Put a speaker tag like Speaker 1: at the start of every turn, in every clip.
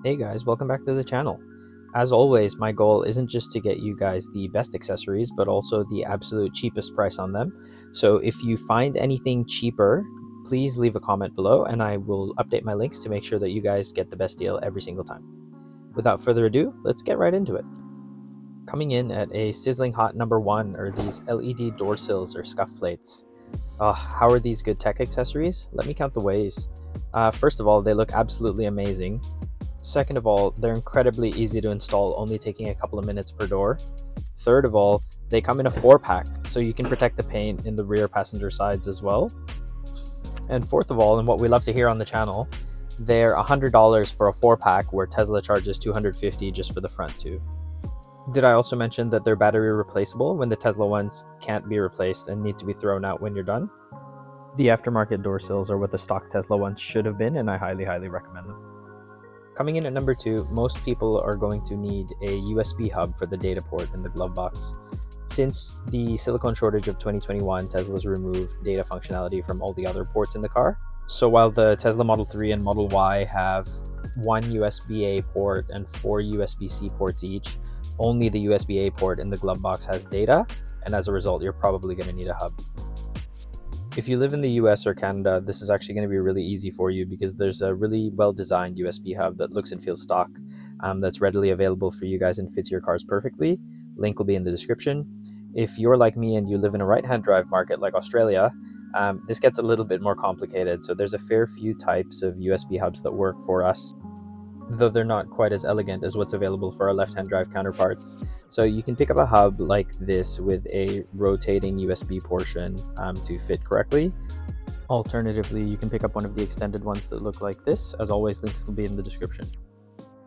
Speaker 1: Hey guys, welcome back to the channel. As always, my goal isn't just to get you guys the best accessories, but also the absolute cheapest price on them. So if you find anything cheaper, please leave a comment below and I will update my links to make sure that you guys get the best deal every single time. Without further ado, let's get right into it. Coming in at a sizzling hot number one are these LED door sills or scuff plates. How are these good tech accessories? Let me count the ways. First of all, they look absolutely amazing. Second of all, they're incredibly easy to install, only taking a couple of minutes per door. Third of all, they come in a 4-pack, so you can protect the paint in the rear passenger sides as well. And fourth of all, and what we love to hear on the channel, they're $100 for a 4-pack, where Tesla charges $250 just for the front two. Did I also mention that they're battery replaceable when the Tesla ones can't be replaced and need to be thrown out when you're done? The aftermarket door sills are what the stock Tesla ones should have been, and I highly recommend them. Coming in at number two, most people are going to need a USB hub for the data port in the glove box. Since the silicone shortage of 2021, Tesla's removed data functionality from all the other ports in the car. So while the Tesla Model 3 and Model Y have one USB-A port and 4 USB-C ports each, only the USB-A port in the glove box has data, and as a result, you're probably going to need a hub. If you live in the US or Canada, this is actually going to be really easy for you because there's a really well-designed USB hub that looks and feels stock that's readily available for you guys and fits your cars perfectly. Link will be in the description. If you're like me and you live in a right-hand drive market like Australia, this gets a little bit more complicated. So there's a fair few types of USB hubs that work for us, though they're not quite as elegant as what's available for our left-hand drive counterparts. So you can pick up a hub like this with a rotating USB portion to fit correctly. Alternatively, you can pick up one of the extended ones that look like this. As always, links will be in the description.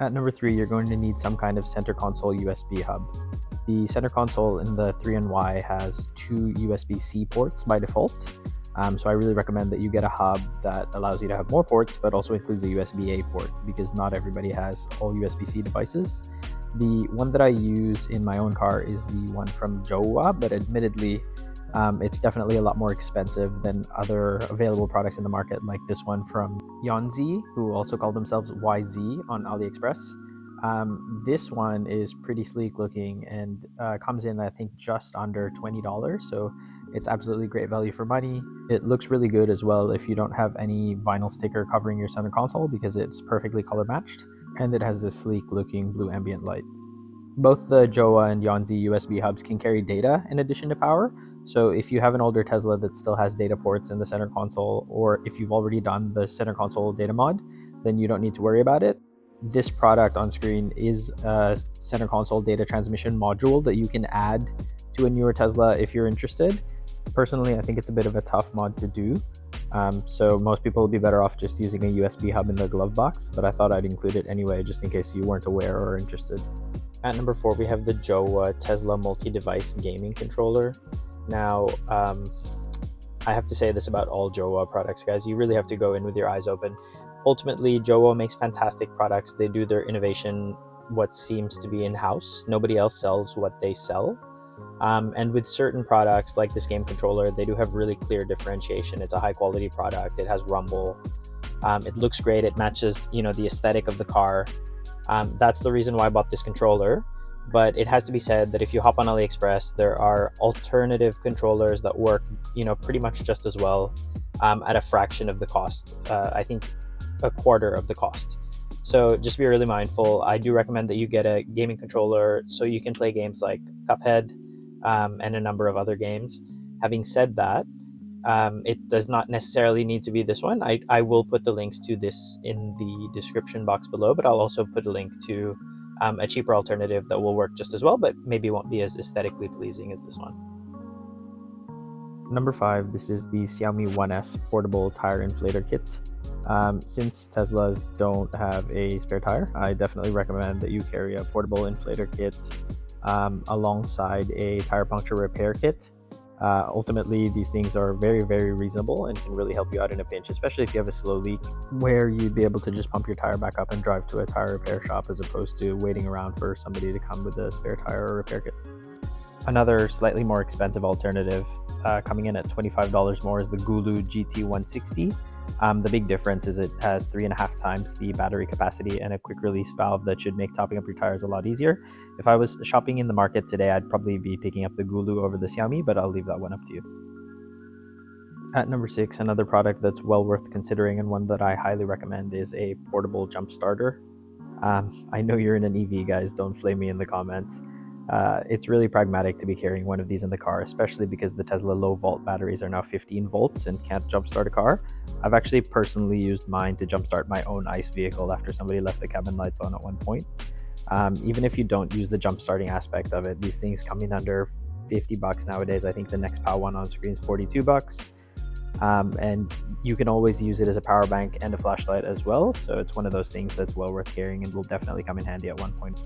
Speaker 1: At number three, you're going to need some kind of center console USB hub. The center console in the 3 and Y has 2 USB-C ports by default. So I really recommend that you get a hub that allows you to have more ports, but also includes a USB-A port, because not everybody has all USB-C devices. The one that I use in my own car is the one from Jowua, but admittedly, it's definitely a lot more expensive than other available products in the market, like this one from Xiaomi, who also call themselves YZ on Aliexpress. This one is pretty sleek looking and comes in, I think, just under $20, so it's absolutely great value for money. It looks really good as well if you don't have any vinyl sticker covering your center console, because it's perfectly color matched, and it has this sleek looking blue ambient light. Both the Jowua and Yonzi USB hubs can carry data in addition to power, so if you have an older Tesla that still has data ports in the center console, or if you've already done the center console data mod, then you don't need to worry about it. This product on screen is a center console data transmission module that you can add to a newer Tesla if you're interested. Personally, I think it's a bit of a tough mod to do, so most people will be better off just using a USB hub in the glove box, but I thought I'd include it anyway just in case you weren't aware or interested. At number four, we have the Jowua Tesla multi-device gaming controller. Now, I have to say this about all Jowua products, guys. You really have to go in with your eyes open. Ultimately, Jowua makes fantastic products. They do their innovation what seems to be in-house. Nobody else sells what they sell. And with certain products like this game controller, they do have really clear differentiation. It's a high quality product. It has rumble. It looks great. It matches, the aesthetic of the car. That's the reason why I bought this controller. But it has to be said that if you hop on AliExpress, there are alternative controllers that work, pretty much just as well at a fraction of the cost. I think a quarter of the cost. So just be really mindful. I do recommend that you get a gaming controller so you can play games like Cuphead and a number of other games. Having said that, it does not necessarily need to be this one. I will put the links to this in the description box below, but I'll also put a link to a cheaper alternative that will work just as well, but maybe won't be as aesthetically pleasing as this one. Number five, this is the Xiaomi 1S portable tire inflator kit. Since Teslas don't have a spare tire, I definitely recommend that you carry a portable inflator kit alongside a tire puncture repair kit. Ultimately, these things are very reasonable and can really help you out in a pinch, especially if you have a slow leak, where you'd be able to just pump your tire back up and drive to a tire repair shop as opposed to waiting around for somebody to come with a spare tire or repair kit. Another slightly more expensive alternative, coming in at $25 more, is the Gulu GT160. The big difference is it has 3.5 times the battery capacity and a quick release valve that should make topping up your tires a lot easier. If I was shopping in the market today, I'd probably be picking up the Gulu over the Xiaomi, but I'll leave that one up to you. At number 6, another product that's well worth considering and one that I highly recommend is a portable jump starter. I know you're in an EV, guys, don't flame me in the comments. It's really pragmatic to be carrying one of these in the car, especially because the Tesla low volt batteries are now 15 volts and can't jumpstart a car. I've actually personally used mine to jumpstart my own ICE vehicle after somebody left the cabin lights on at one point. Even if you don't use the jump starting aspect of it, these things come in under 50 bucks nowadays. I think the Nexpow one on screen is 42 bucks. And you can always use it as a power bank and a flashlight as well, so it's one of those things that's well worth carrying and will definitely come in handy at one point.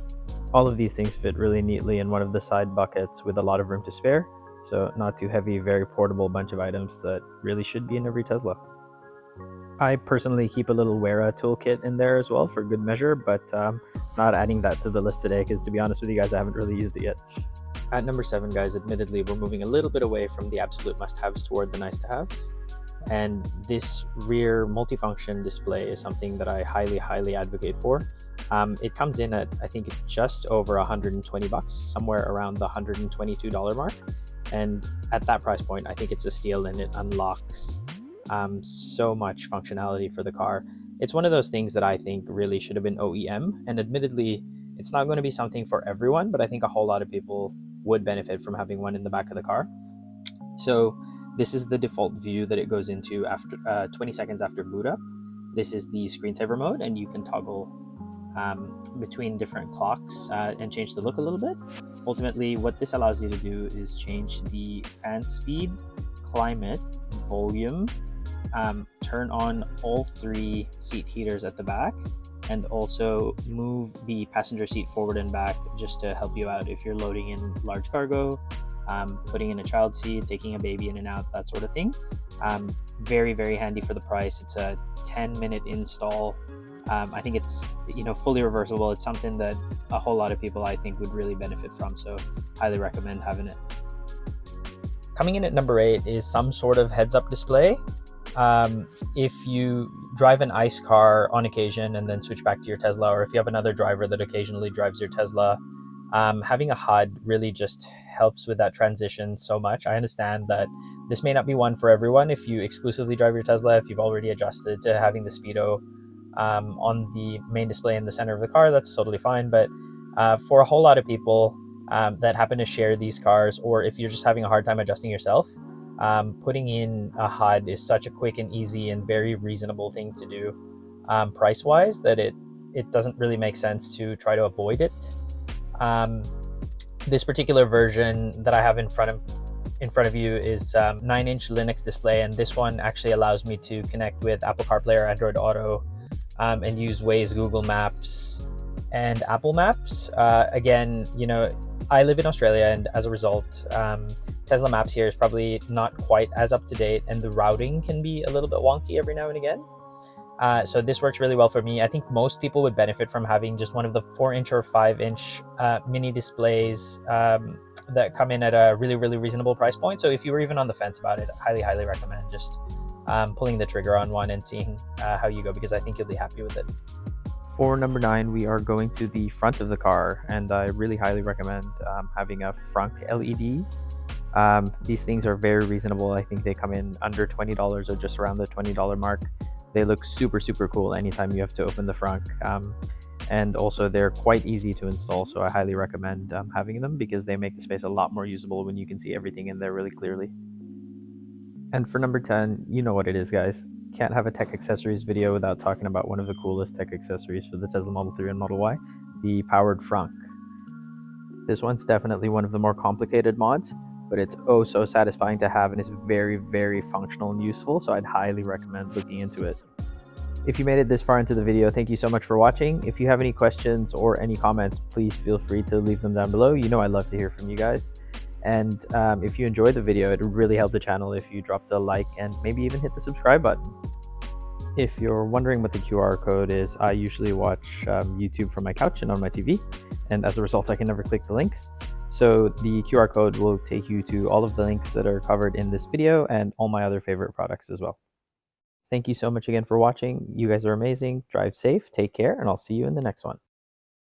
Speaker 1: All of these things fit really neatly in one of the side buckets with a lot of room to spare, so not too heavy, very portable bunch of items that really should be in every Tesla. I personally keep a little Jowua toolkit in there as well for good measure, but not adding that to the list today because, to be honest with you guys, I haven't really used it yet. At number 7, guys, admittedly, we're moving a little bit away from the absolute must-haves toward the nice-to-haves. And this rear multifunction display is something that I highly advocate for. It comes in at, I think, just over 120 bucks, somewhere around the $122 mark. And at that price point, I think it's a steal, and it unlocks so much functionality for the car. It's one of those things that I think really should have been OEM, and admittedly, it's not going to be something for everyone, but I think a whole lot of people would benefit from having one in the back of the car. So this is the default view that it goes into after 20 seconds after boot up. This is the screensaver mode, and you can toggle between different clocks and change the look a little bit. Ultimately, what this allows you to do is change the fan speed, climate, volume, turn on all 3 seat heaters at the back, and also move the passenger seat forward and back just to help you out if you're loading in large cargo, putting in a child seat, taking a baby in and out, that sort of thing. Very handy for the price. It's a 10-minute install. I think it's fully reversible. It's something that a whole lot of people I think would really benefit from, so highly recommend having it. Coming in at number 8 is some sort of heads-up display. If you drive an ICE car on occasion and then switch back to your Tesla, or if you have another driver that occasionally drives your Tesla, having a HUD really just helps with that transition so much. I understand that this may not be one for everyone. If you exclusively drive your Tesla, if you've already adjusted to having the speedo on the main display in the center of the car, that's totally fine. But for a whole lot of people that happen to share these cars, or if you're just having a hard time adjusting yourself, putting in a HUD is such a quick and easy and very reasonable thing to do price-wise that it doesn't really make sense to try to avoid it. This particular version that I have in front of you is 9-inch Linux display, and this one actually allows me to connect with Apple Carplay or Android Auto and use Waze, Google Maps, and Apple Maps. Again, I live in Australia, and as a result, Tesla Maps here is probably not quite as up to date, and the routing can be a little bit wonky every now and again. So this works really well for me. I think most people would benefit from having just one of the 4-inch or 5-inch mini displays that come in at a really reasonable price point. So if you were even on the fence about it, highly recommend just pulling the trigger on one and seeing how you go, because I think you'll be happy with it. For number 9, we are going to the front of the car, and I really highly recommend having a Frunk LED. These things are very reasonable. I think they come in under $20 or just around the $20 mark. They look super cool anytime you have to open the frunk, and also they're quite easy to install, so I highly recommend having them because they make the space a lot more usable when you can see everything in there really clearly. And for number 10, you know what it is, guys. Can't have a tech accessories video without talking about one of the coolest tech accessories for the Tesla Model 3 and Model Y, the powered frunk. This one's definitely one of the more complicated mods, but it's oh so satisfying to have, and is very functional and useful, so I'd highly recommend looking into it. If you made it this far into the video, thank you so much for watching. If you have any questions or any comments, please feel free to leave them down below. I love to hear from you guys. And if you enjoyed the video, it would really help the channel if you dropped a like and maybe even hit the subscribe button. If you're wondering what the QR code is, I usually watch YouTube from my couch and on my TV, and as a result, I can never click the links. So the QR code will take you to all of the links that are covered in this video and all my other favorite products as well. Thank you so much again for watching. You guys are amazing. Drive safe, take care, and I'll see you in the next one.